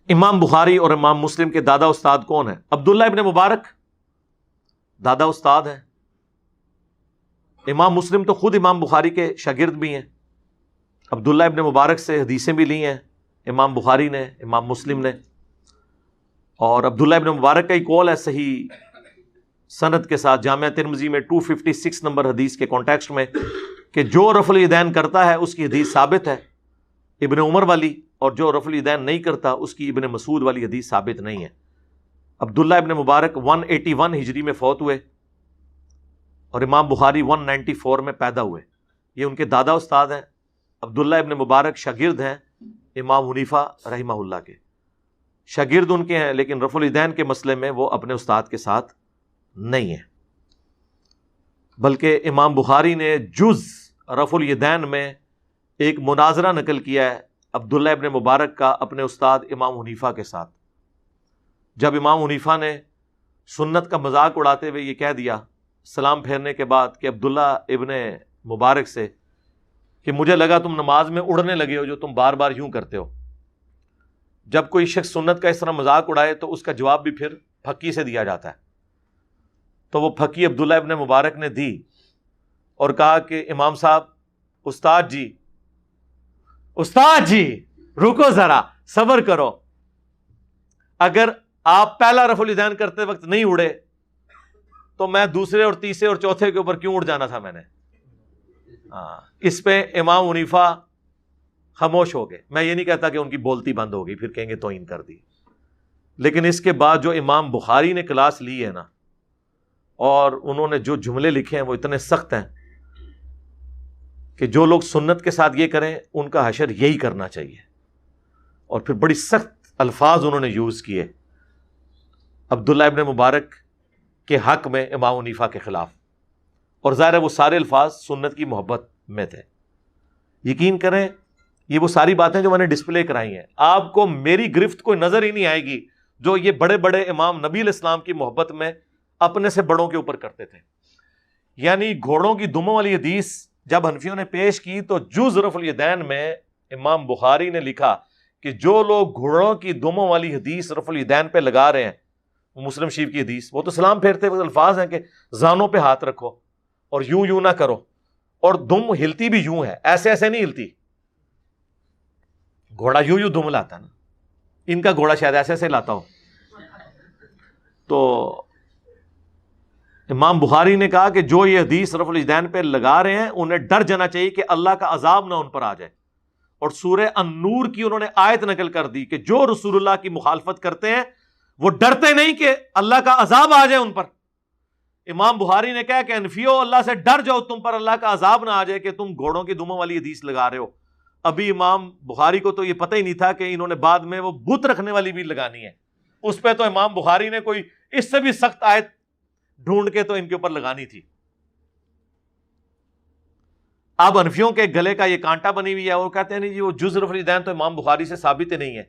امام بخاری اور امام مسلم کے دادا استاد کون ہیں؟ عبداللہ ابن مبارک دادا استاد ہیں. امام مسلم تو خود امام بخاری کے شاگرد بھی ہیں. عبداللہ ابن مبارک سے حدیثیں بھی لی ہیں امام بخاری نے، امام مسلم نے. اور عبداللہ ابن مبارک کا ہی قول ہے صحیح سند کے ساتھ جامعہ ترمذی میں 256 نمبر حدیث کے کانٹیکسٹ میں کہ جو رفع الیدین کرتا ہے اس کی حدیث ثابت ہے ابن عمر والی، اور جو رفع الیدین نہیں کرتا اس کی ابن مسعود والی حدیث ثابت نہیں ہے. عبداللہ ابن مبارک 181 ہجری میں فوت ہوئے اور امام بخاری 194 میں پیدا ہوئے. یہ ان کے دادا استاد ہیں. عبداللہ ابن مبارک شاگرد ہیں امام حنیفہ رحمہ اللہ کے، شاگرد ان کے ہیں، لیکن رفع الیدین کے مسئلے میں وہ اپنے استاد کے ساتھ نہیں ہیں. بلکہ امام بخاری نے جز رفع الیدین میں ایک مناظرہ نقل کیا ہے عبداللہ ابن مبارک کا اپنے استاد امام حنیفہ کے ساتھ. جب امام حنیفہ نے سنت کا مذاق اڑاتے ہوئے یہ کہہ دیا سلام پھیرنے کے بعد کہ عبداللہ ابن مبارک سے کہ مجھے لگا تم نماز میں اڑنے لگے ہو جو تم بار بار یوں کرتے ہو. جب کوئی شخص سنت کا اس طرح مذاق اڑائے تو اس کا جواب بھی پھر پھکی سے دیا جاتا ہے. تو وہ پھکی عبداللہ ابن مبارک نے دی اور کہا کہ امام صاحب، استاد جی رکو ذرا، صبر کرو. اگر آپ پہلا رفع الیدین کرتے وقت نہیں اڑے تو میں دوسرے اور تیسرے اور چوتھے کے اوپر کیوں اڑ جانا تھا میں نے. اس پہ امام حنیفہ خاموش ہو گئے. میں یہ نہیں کہتا کہ ان کی بولتی بند ہو گئی، پھر کہیں گے توہین کر دی، لیکن اس کے بعد جو امام بخاری نے کلاس لی ہے نا، اور انہوں نے جو جملے لکھے ہیں وہ اتنے سخت ہیں کہ جو لوگ سنت کے ساتھ یہ کریں ان کا حشر یہی کرنا چاہیے. اور پھر بڑی سخت الفاظ انہوں نے یوز کیے عبداللہ ابن مبارک کے حق میں امام حنیفہ کے خلاف، اور ظاہر ہے وہ سارے الفاظ سنت کی محبت میں تھے. یقین کریں یہ وہ ساری باتیں جو میں نے ڈسپلے کرائی ہیں، آپ کو میری گرفت کوئی نظر ہی نہیں آئے گی جو یہ بڑے بڑے امام نبی علیہ السلام کی محبت میں اپنے سے بڑوں کے اوپر کرتے تھے. یعنی گھوڑوں کی دموں والی حدیث جب حنفیوں نے پیش کی تو جز رفع الیدین میں امام بخاری نے لکھا کہ جو لوگ گھوڑوں کی دموں والی حدیث رفع الیدین پہ لگا رہے ہیں، وہ مسلم شریف کی حدیث، وہ تو سلام پھیرتے وقت الفاظ ہیں کہ زانوں پہ ہاتھ رکھو اور یوں نہ کرو، اور دم ہلتی بھی یوں ہے، ایسے ایسے نہیں ہلتی. گھوڑا یوں دم لاتا نا، ان کا گھوڑا شاید ایسے ایسے لاتا ہو. تو امام بخاری نے کہا کہ جو یہ حدیث رفع الیدین پہ لگا رہے ہیں انہیں ڈر جانا چاہیے کہ اللہ کا عذاب نہ ان پر آ جائے. اور سورہ النور کی انہوں نے آیت نقل کر دی کہ جو رسول اللہ کی مخالفت کرتے ہیں وہ ڈرتے نہیں کہ اللہ کا عذاب آ جائے ان پر. امام بخاری نے کہا کہ انفیو اللہ سے ڈر جاؤ تم پر اللہ کا عذاب نہ آ جائے کہ تم گھوڑوں کی دموں والی حدیث لگا رہے ہو. ابھی امام بخاری کو تو یہ پتہ ہی نہیں تھا کہ انہوں نے بعد میں وہ بت رکھنے والی بھی لگانی ہے. اس پہ تو امام بخاری نے کوئی اس سے بھی سخت آیت ڈھونڈ کے تو ان کے اوپر لگانی تھی. اب حنفیوں کے گلے کا یہ کانٹا بنی ہوئی ہے، وہ کہتے ہیں نہیں جی وہ جز رفع الیدین تو امام بخاری سے ثابت ہی نہیں ہے.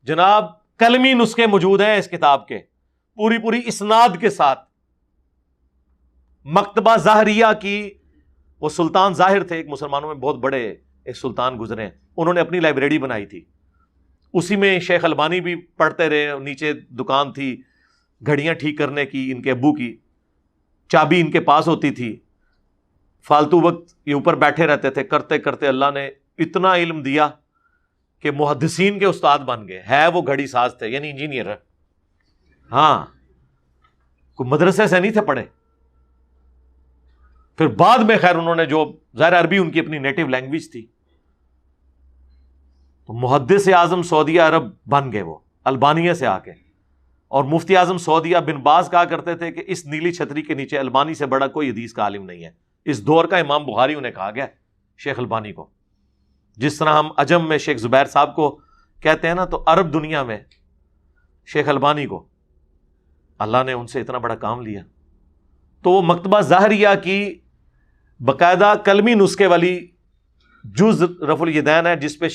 جناب کلمی نسخے موجود ہیں اس کتاب کے پوری اسناد کے ساتھ. مکتبہ ظاہریہ کی، وہ سلطان ظاہر تھے ایک مسلمانوں میں بہت بڑے ایک سلطان گزرے ہیں، انہوں نے اپنی لائبریری بنائی تھی، اسی میں شیخ البانی بھی پڑھتے رہے. نیچے دکان تھی گھڑیاں ٹھیک کرنے کی، ان کے ابو کی چابی ان کے پاس ہوتی تھی. فالتو وقت یہ اوپر بیٹھے رہتے تھے، کرتے کرتے اللہ نے اتنا علم دیا کہ محدثین کے استاد بن گئے. ہے وہ گھڑی ساز تھے، یعنی انجینئر. ہاں، کوئی مدرسے سے نہیں تھے پڑھے. پھر بعد میں خیر انہوں نے جو ظاہر عربی ان کی اپنی نیٹو لینگویج تھی، تو محدث اعظم سعودیہ عرب بن گئے وہ البانیہ سے آ کے. اور مفتی اعظم سعودیہ بن باز کہا کرتے تھے کہ اس نیلی چھتری کے نیچے البانی سے بڑا کوئی حدیث کا عالم نہیں ہے. اس دور کا امام بخاری انہیں کہا گیا شیخ البانی کو. جس طرح ہم عجم میں شیخ زبیر صاحب کو کہتے ہیں نا، تو عرب دنیا میں شیخ البانی کو اللہ نے ان سے اتنا بڑا کام لیا. تو وہ مکتبہ ظاہریہ کی باقاعدہ کلمی نسخے والی جز رفع الیدین ہے جس پہ